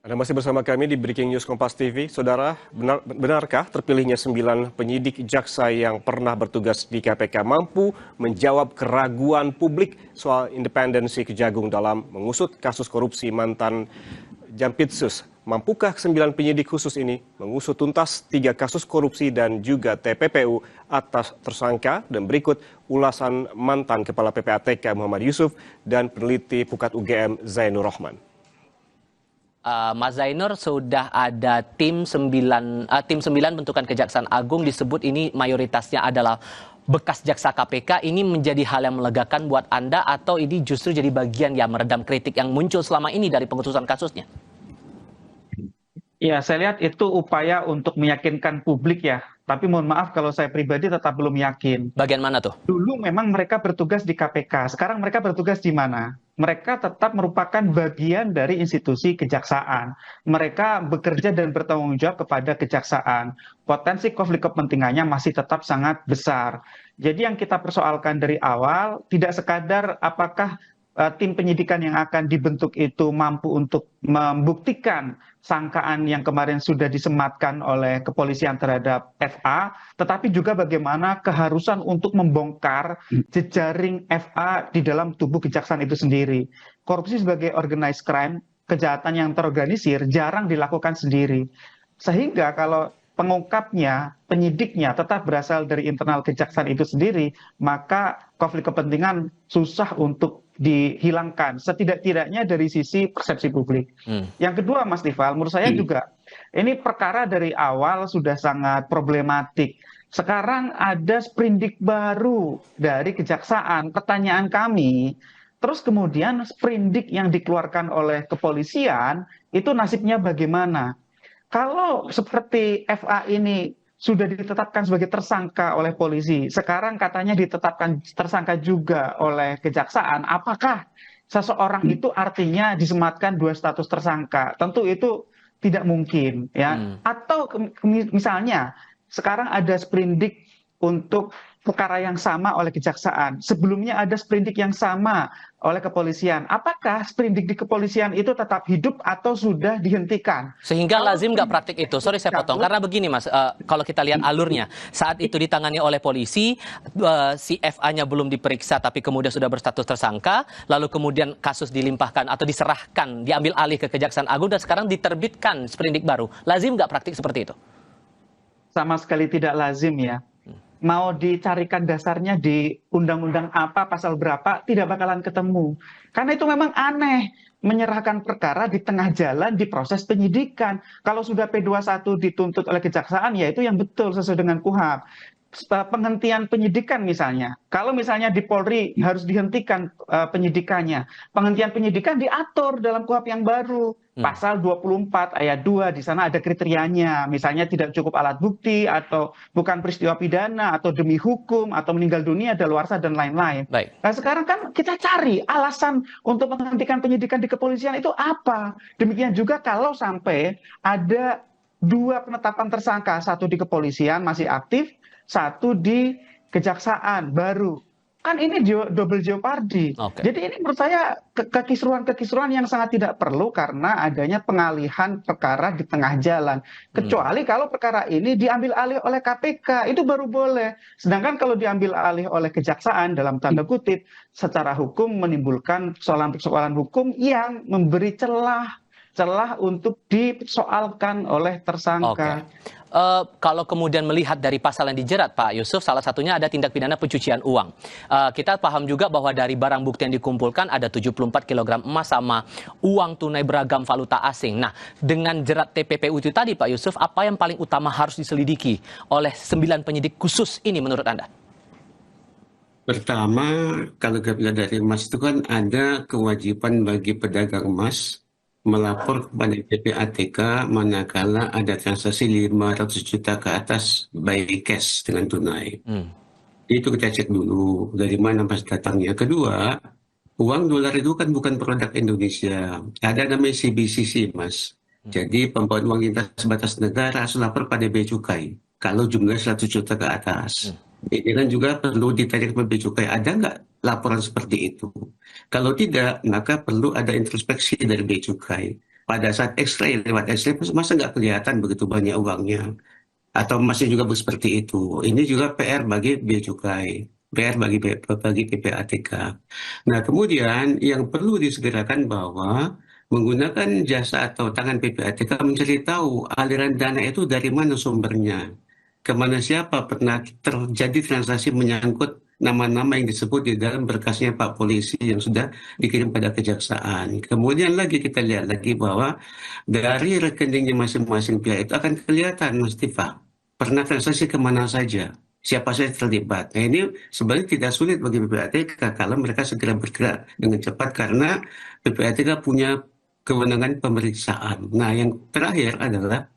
Anda masih bersama kami di Breaking News Kompas TV. Saudara, benarkah terpilihnya 9 penyidik jaksa yang pernah bertugas di KPK mampu menjawab keraguan publik soal independensi Kejagung dalam mengusut kasus korupsi mantan Jampitsus? Mampukah 9 penyidik khusus ini mengusut tuntas 3 kasus korupsi dan juga TPPU atas tersangka? Dan berikut ulasan mantan Kepala PPATK Muhammad Yusuf dan peneliti Pukat UGM Zainur Rahman. Mas Zainur, sudah ada tim 9 bentukan Kejaksaan Agung, disebut ini mayoritasnya adalah bekas jaksa KPK. Ini menjadi hal yang melegakan buat Anda atau ini justru jadi bagian yang meredam kritik yang muncul selama ini dari pengusutan kasusnya? Ya, saya lihat itu upaya untuk meyakinkan publik ya. Tapi mohon maaf kalau saya pribadi tetap belum yakin. Bagian mana tuh? Dulu memang mereka bertugas di KPK, sekarang mereka bertugas di mana? Mereka tetap merupakan bagian dari institusi kejaksaan. Mereka bekerja dan bertanggung jawab kepada kejaksaan. Potensi konflik kepentingannya masih tetap sangat besar. Jadi yang kita persoalkan dari awal tidak sekadar apakah tim penyidikan yang akan dibentuk itu mampu untuk membuktikan sangkaan yang kemarin sudah disematkan oleh kepolisian terhadap FA, tetapi juga bagaimana keharusan untuk membongkar jejaring FA di dalam tubuh kejaksaan itu sendiri. Korupsi sebagai organized crime, kejahatan yang terorganisir, jarang dilakukan sendiri. Sehingga kalau pengungkapnya, penyidiknya tetap berasal dari internal kejaksaan itu sendiri, maka konflik kepentingan susah untuk dihilangkan, setidak-tidaknya dari sisi persepsi publik. Yang kedua, Mas Tifal, menurut saya juga ini perkara dari awal sudah sangat problematik. Sekarang ada sprindik baru dari kejaksaan. Pertanyaan kami, terus kemudian sprindik yang dikeluarkan oleh kepolisian itu nasibnya bagaimana? Kalau seperti FA ini sudah ditetapkan sebagai tersangka oleh polisi, sekarang katanya ditetapkan tersangka juga oleh kejaksaan, apakah seseorang itu artinya disematkan 2 status tersangka? Tentu itu tidak mungkin, ya. Atau misalnya sekarang ada sprindik untuk perkara yang sama oleh kejaksaan, sebelumnya ada sprindik yang sama oleh kepolisian. Apakah sprindik di kepolisian itu tetap hidup atau sudah dihentikan? Sehingga lazim nggak praktik itu? Sorry saya potong, karena begini Mas, kalau kita lihat alurnya, saat itu ditangani oleh polisi, si FA-nya belum diperiksa tapi kemudian sudah berstatus tersangka, lalu kemudian kasus dilimpahkan atau diserahkan, diambil alih ke Kejaksaan Agung dan sekarang diterbitkan sprindik baru. Lazim nggak praktik seperti itu? Sama sekali tidak lazim ya. Mau dicarikan dasarnya di undang-undang apa, pasal berapa, tidak bakalan ketemu. Karena itu memang aneh, menyerahkan perkara di tengah jalan di proses penyidikan. Kalau sudah P21 dituntut oleh kejaksaan, ya itu yang betul sesuai dengan KUHP. Penghentian penyidikan misalnya, kalau misalnya di Polri harus dihentikan penyidikannya, penghentian penyidikan diatur dalam KUHP yang baru, pasal 24 ayat 2, di sana ada kriterianya, misalnya tidak cukup alat bukti atau bukan peristiwa pidana atau demi hukum atau meninggal dunia, daluarsa dan lain-lain. Nah sekarang kan kita cari alasan untuk menghentikan penyidikan di kepolisian itu apa? Demikian juga kalau sampai ada 2 penetapan tersangka, 1 di kepolisian masih aktif, 1 di kejaksaan baru. Kan ini double jeopardy. Jadi ini menurut saya kekisruhan-kekisruhan yang sangat tidak perlu karena adanya pengalihan perkara di tengah jalan. Kecuali kalau perkara ini diambil alih oleh KPK, itu baru boleh. Sedangkan kalau diambil alih oleh kejaksaan, dalam tanda kutip, secara hukum menimbulkan persoalan-persoalan hukum yang memberi celah untuk disoalkan oleh tersangka. Kalau kemudian melihat dari pasal yang dijerat Pak Yusuf, salah satunya ada tindak pidana pencucian uang. Kita paham juga bahwa dari barang bukti yang dikumpulkan ada 74 kg emas sama uang tunai beragam valuta asing. Nah, dengan jerat TPPU itu tadi Pak Yusuf, apa yang paling utama harus diselidiki oleh 9 penyidik khusus ini menurut Anda? Pertama, kalau kita dari emas itu kan ada kewajiban bagi pedagang emas melapor kepada PPATK manakala ada transaksi 500 juta ke atas by cash dengan tunai. Itu kita cek dulu dari mana pas datangnya. Kedua, uang dolar itu kan bukan produk Indonesia. Ada namanya CBCC, Mas. Jadi pembawaan uang lintas batas negara harus lapor pada Bea Cukai kalau jumlah 100 juta ke atas. Ini kan juga perlu ditanya ke Bea Cukai, ada nggak laporan seperti itu? Kalau tidak, maka perlu ada introspeksi dari Bea Cukai. pada saat X-ray, lewat X-ray, masa nggak kelihatan begitu banyak uangnya? Atau masih juga seperti itu? Ini juga PR bagi Bea Cukai, PR bagi PPATK. Nah, kemudian yang perlu disegerakan bahwa menggunakan jasa atau tangan PPATK mencari tahu aliran dana itu dari mana sumbernya, kemana siapa pernah terjadi transaksi menyangkut nama-nama yang disebut di dalam berkasnya Pak Polisi yang sudah dikirim pada kejaksaan. Kemudian lagi kita lihat lagi bahwa dari rekeningnya masing-masing pihak itu akan kelihatan, Mas Tifa, pernah transaksi kemana saja, siapa saja terlibat. Nah, ini sebenarnya tidak sulit bagi PPATK kalau mereka segera bergerak dengan cepat karena PPATK punya kewenangan pemeriksaan. Nah, yang terakhir adalah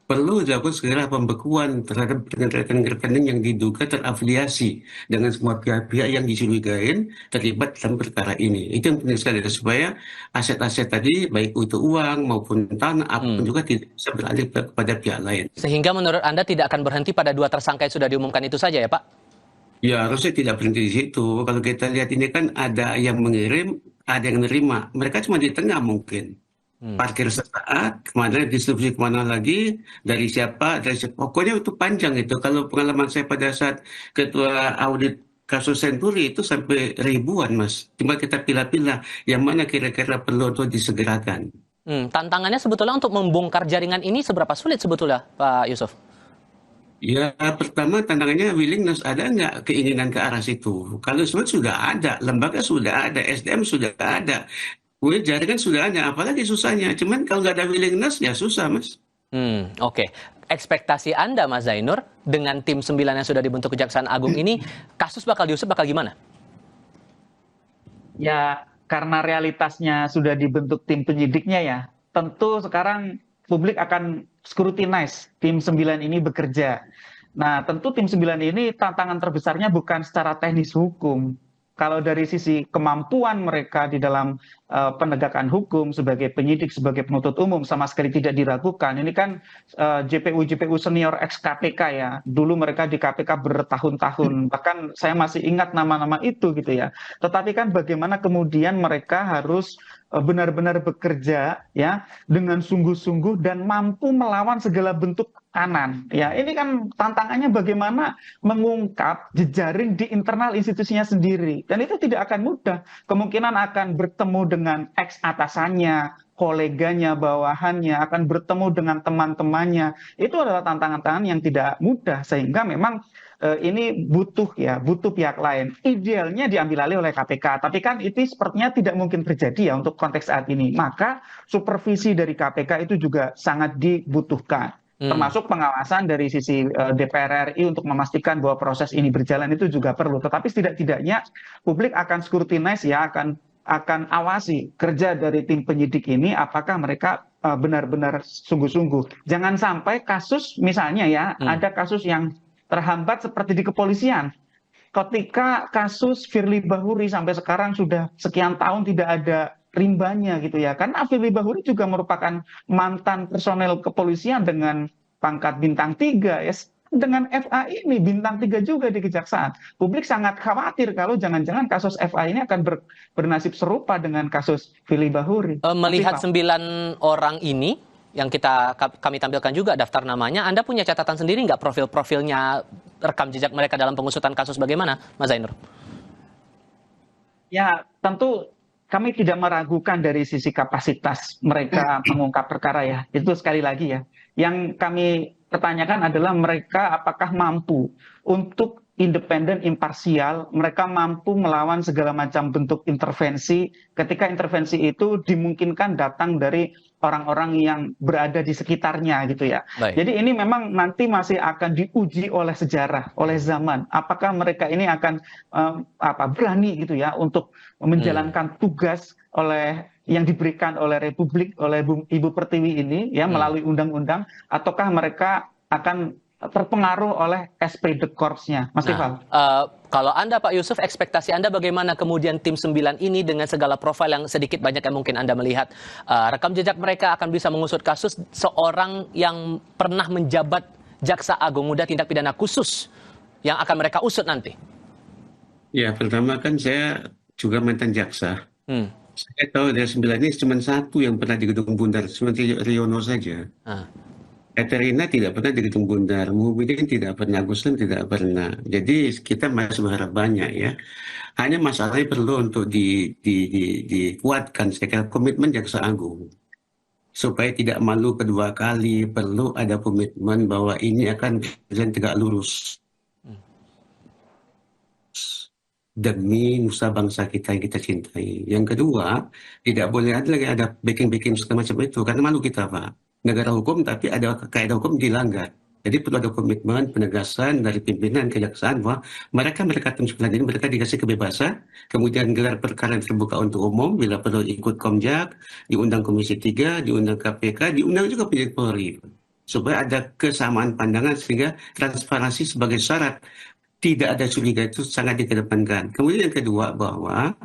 perlu dilakukan segera pembekuan terhadap rekening-rekening yang diduga terafiliasi dengan semua pihak-pihak yang dicurigai terlibat dalam perkara ini. Itu yang penting sekali supaya aset-aset tadi baik itu uang maupun tanah apapun juga tidak bisa beralih kepada pihak lain. Sehingga menurut Anda tidak akan berhenti pada 2 tersangka yang sudah diumumkan itu saja ya Pak? Ya, harusnya tidak berhenti di situ. Kalau kita lihat ini kan ada yang mengirim, ada yang menerima. Mereka cuma di tengah mungkin. Parkir sesaat, kemana distribusi kemana lagi, dari siapa, pokoknya itu panjang itu. Kalau pengalaman saya pada saat ketua audit kasus Senturi itu sampai ribuan, Mas. Cuma kita pilih-pilih yang mana kira-kira perlu untuk disegerakan. Tantangannya sebetulnya untuk membongkar jaringan ini seberapa sulit sebetulnya, Pak Yusuf? Ya, pertama tantangannya willingness, ada nggak keinginan ke arah situ? Kalau semua sudah ada, lembaga sudah ada, SDM sudah ada. Jaringan sudah ada, apalagi susahnya. Cuman kalau nggak ada willingness, ya susah, Mas. Oke. Ekspektasi Anda, Mas Zainur, dengan tim 9 yang sudah dibentuk Kejaksaan Agung ini, kasus bakal diusut bakal gimana? Ya, karena realitasnya sudah dibentuk tim penyidiknya ya, tentu sekarang publik akan scrutinize tim 9 ini bekerja. Nah, tentu tim 9 ini tantangan terbesarnya bukan secara teknis hukum. Kalau dari sisi kemampuan mereka di dalam penegakan hukum sebagai penyidik, sebagai penuntut umum sama sekali tidak diragukan. Ini kan JPU senior ex KPK ya. Dulu mereka di KPK bertahun-tahun. Bahkan saya masih ingat nama-nama itu gitu ya. Tetapi kan bagaimana kemudian mereka harus benar-benar bekerja ya dengan sungguh-sungguh dan mampu melawan segala bentuk kanan. Ya, ini kan tantangannya bagaimana mengungkap jejaring di internal institusinya sendiri. Dan itu tidak akan mudah. Kemungkinan akan bertemu dengan ex atasannya, koleganya, bawahannya, akan bertemu dengan teman-temannya. Itu adalah tantangan-tantangan yang tidak mudah sehingga memang ini butuh pihak lain. Idealnya diambil alih oleh KPK, tapi kan itu sepertinya tidak mungkin terjadi ya untuk konteks saat ini. Maka supervisi dari KPK itu juga sangat dibutuhkan. Termasuk pengawasan dari sisi DPR RI untuk memastikan bahwa proses ini berjalan itu juga perlu. Tetapi setidak-tidaknya publik akan scrutinize ya, akan awasi kerja dari tim penyidik ini apakah mereka benar-benar sungguh-sungguh. Jangan sampai kasus misalnya ya, ada kasus yang terhambat seperti di kepolisian. Ketika kasus Firly Bahuri sampai sekarang sudah sekian tahun tidak ada rimbanya gitu ya. Karena Firly Bahuri juga merupakan mantan personel kepolisian dengan pangkat bintang 3 ya. Dengan FA ini bintang 3 juga di kejaksaan. Publik sangat khawatir kalau jangan-jangan kasus FA ini akan bernasib serupa dengan kasus Firly Bahuri. Melihat 9 orang ini yang kami tampilkan juga daftar namanya, Anda punya catatan sendiri nggak profil-profilnya, rekam jejak mereka dalam pengusutan kasus bagaimana, Mas Zainur? Ya, tentu kami tidak meragukan dari sisi kapasitas mereka mengungkap perkara ya. Itu sekali lagi ya. Yang kami pertanyakan adalah mereka apakah mampu untuk independen, imparsial, mereka mampu melawan segala macam bentuk intervensi ketika intervensi itu dimungkinkan datang dari orang-orang yang berada di sekitarnya gitu ya. Baik. Jadi ini memang nanti masih akan diuji oleh sejarah, oleh zaman. Apakah mereka ini akan berani gitu ya untuk menjalankan tugas yang diberikan oleh Republik, oleh Ibu Pertiwi ini ya melalui undang-undang, ataukah mereka akan terpengaruh oleh esprit de corps-nya, Mas Tifal. Kalau Anda, Pak Yusuf, ekspektasi Anda bagaimana kemudian tim 9 ini dengan segala profil yang sedikit banyak yang mungkin Anda melihat, rekam jejak mereka akan bisa mengusut kasus seorang yang pernah menjabat Jaksa Agung Muda Tindak Pidana Khusus yang akan mereka usut nanti? Ya, pertama kan saya juga mantan jaksa. Saya tahu dari 9 ini cuma satu yang pernah di Gedung Bundar, cuma Riono saja. Ah, Katerina tidak pernah di Gedung Bundar, Muhyiddin tidak pernah, Guslim tidak pernah. Jadi kita masih berharap banyak ya. Hanya masalahnya perlu untuk dikuatkan, saya kira komitmen Jaksa Agung. Supaya tidak malu kedua kali, perlu ada komitmen bahwa ini akan berjalan tegak lurus. Demi nusa bangsa kita yang kita cintai. Yang kedua, tidak boleh ada lagi ada backing-backing segala macam itu, karena malu kita, Pak. Negara hukum, tapi ada kaidah hukum dilanggar. Jadi perlu ada komitmen, penegasan dari pimpinan kejaksaan bahwa mereka ini mereka dikasih kebebasan, kemudian gelar perkara yang terbuka untuk umum, bila perlu ikut Komjak, diundang Komisi 3, diundang KPK, diundang juga penyidik Polri. Supaya ada kesamaan pandangan sehingga transparansi sebagai syarat tidak ada curiga itu sangat dikedepankan. Kemudian yang kedua bahwa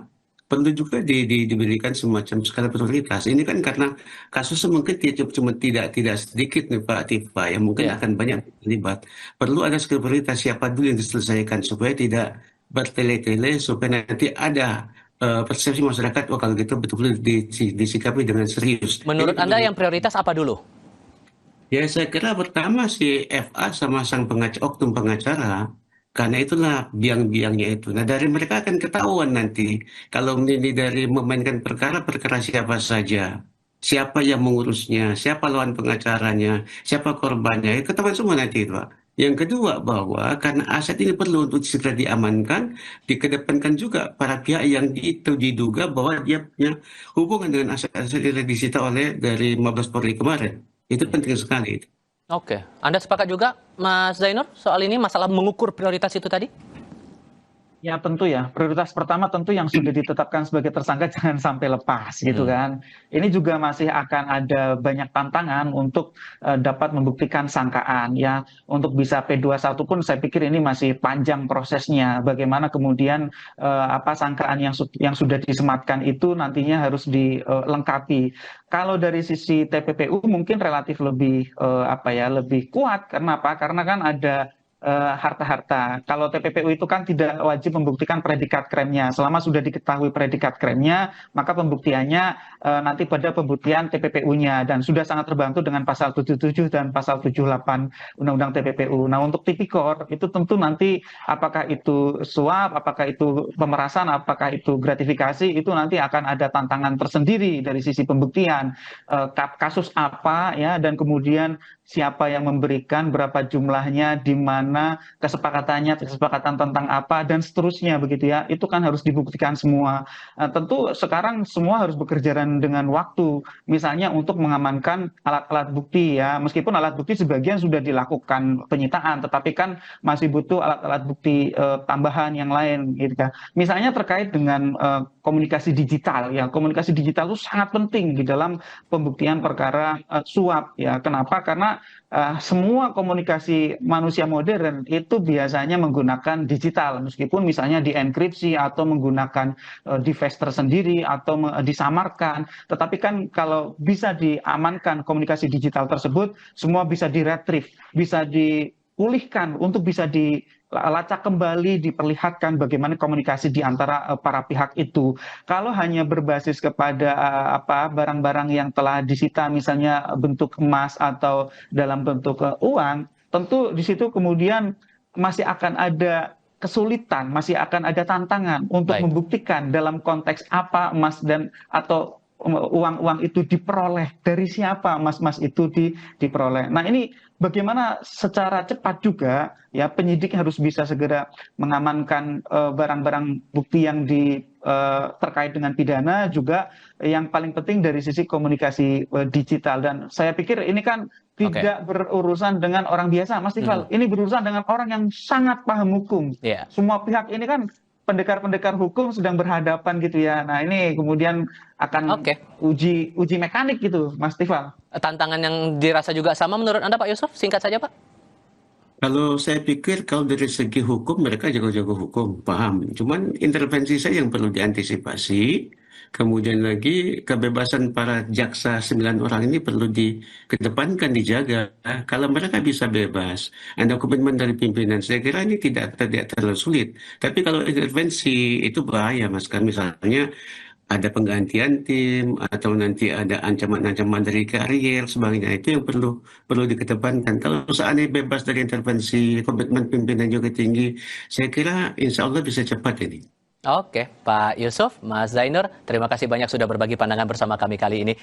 perlu juga diberikan semacam skala prioritas. Ini kan karena kasusnya mungkin tidak sedikit nih Pak Tifa, yang mungkin ya. akan banyak terlibat. Perlu ada skala prioritas siapa dulu yang diselesaikan supaya tidak bertele-tele, supaya nanti ada persepsi masyarakat, oh kalau gitu betul-betul disikapi dengan serius. Menurut Ini Anda perlu yang prioritas apa dulu? Ya, saya kira pertama si FA sama sang oknum pengacara, karena itulah biang-biangnya itu. Nah, dari mereka akan ketahuan nanti kalau ini dari memainkan perkara siapa saja, siapa yang mengurusnya, siapa lawan pengacaranya, siapa korbannya, itu ketahuan semua nanti itu, Pak. Yang kedua bahwa karena aset ini perlu untuk segera diamankan, dikedepankan juga para pihak yang diduga bahwa dia punya hubungan dengan aset-aset yang disita oleh dari Mabes Polri kemarin. Itu penting sekali. Oke, Anda sepakat juga, Mas Zainur, soal ini masalah mengukur prioritas itu tadi? Ya tentu ya, prioritas pertama tentu yang sudah ditetapkan sebagai tersangka jangan sampai lepas gitu kan. Ini juga masih akan ada banyak tantangan untuk dapat membuktikan sangkaan ya. Untuk bisa P21 pun saya pikir ini masih panjang prosesnya. Bagaimana kemudian apa sangkaan yang sudah disematkan itu nantinya harus dilengkapi. Kalau dari sisi TPPU mungkin relatif lebih lebih kuat. Karena apa? Karena kan ada harta-harta. Kalau TPPU itu kan tidak wajib membuktikan predikat krimnya. Selama sudah diketahui predikat krimnya, maka pembuktiannya nanti pada pembuktian TPPU-nya dan sudah sangat terbantu dengan pasal 77 dan pasal 78 Undang-Undang TPPU. Nah, untuk tipikor itu tentu nanti apakah itu suap, apakah itu pemerasan, apakah itu gratifikasi, itu nanti akan ada tantangan tersendiri dari sisi pembuktian. Kasus apa ya, dan kemudian siapa yang memberikan, berapa jumlahnya, di mana kesepakatan tentang apa, dan seterusnya begitu ya. Itu kan harus dibuktikan semua. Tentu sekarang semua harus bekerja dengan waktu. Misalnya untuk mengamankan alat-alat bukti ya, meskipun alat bukti sebagian sudah dilakukan penyitaan, tetapi kan masih butuh alat-alat bukti tambahan yang lain gitu kan. Misalnya terkait dengan komunikasi digital ya, komunikasi digital itu sangat penting di dalam pembuktian perkara suap ya. Kenapa? Karena semua komunikasi manusia modern itu biasanya menggunakan digital, meskipun misalnya dienkripsi atau menggunakan device tersendiri atau disamarkan, tetapi kan kalau bisa diamankan komunikasi digital tersebut, semua bisa diretrieve, bisa dipulihkan untuk bisa dilacak kembali, diperlihatkan bagaimana komunikasi di antara para pihak itu. Kalau hanya berbasis kepada barang-barang yang telah disita, misalnya bentuk emas atau dalam bentuk uang, tentu di situ kemudian masih akan ada kesulitan, masih akan ada tantangan untuk membuktikan dalam konteks apa emas dan atau uang-uang itu diperoleh, dari siapa emas-emas itu diperoleh. Nah, ini bagaimana secara cepat juga ya penyidik harus bisa segera mengamankan barang-barang bukti yang terkait dengan pidana, juga yang paling penting dari sisi komunikasi digital. Dan saya pikir ini kan tidak berurusan dengan orang biasa, Mas Tifal. Ini berurusan dengan orang yang sangat paham hukum. Semua pihak ini kan pendekar-pendekar hukum sedang berhadapan gitu ya. Nah, ini kemudian akan uji mekanik gitu, Mas Tifal. Tantangan yang dirasa juga sama menurut Anda, Pak Yusuf? Singkat saja, Pak. Kalau saya pikir kalau dari segi hukum mereka jago-jago hukum, paham. Cuman intervensi saya yang perlu diantisipasi. Kemudian lagi kebebasan para jaksa 9 orang ini perlu dikedepankan, dijaga. Kalau mereka bisa bebas, ada komitmen dari pimpinan, saya kira ini tidak terlalu sulit. Tapi kalau intervensi itu bahaya, Mas. Kan misalnya ada penggantian tim atau nanti ada ancaman-ancaman dari karier sebagainya, itu yang perlu dikedepankan. Kalau seandainya bebas dari intervensi, komitmen pimpinan juga tinggi, saya kira insya Allah bisa cepat ini. Oke, Pak Yusuf, Mas Zainur, terima kasih banyak sudah berbagi pandangan bersama kami kali ini.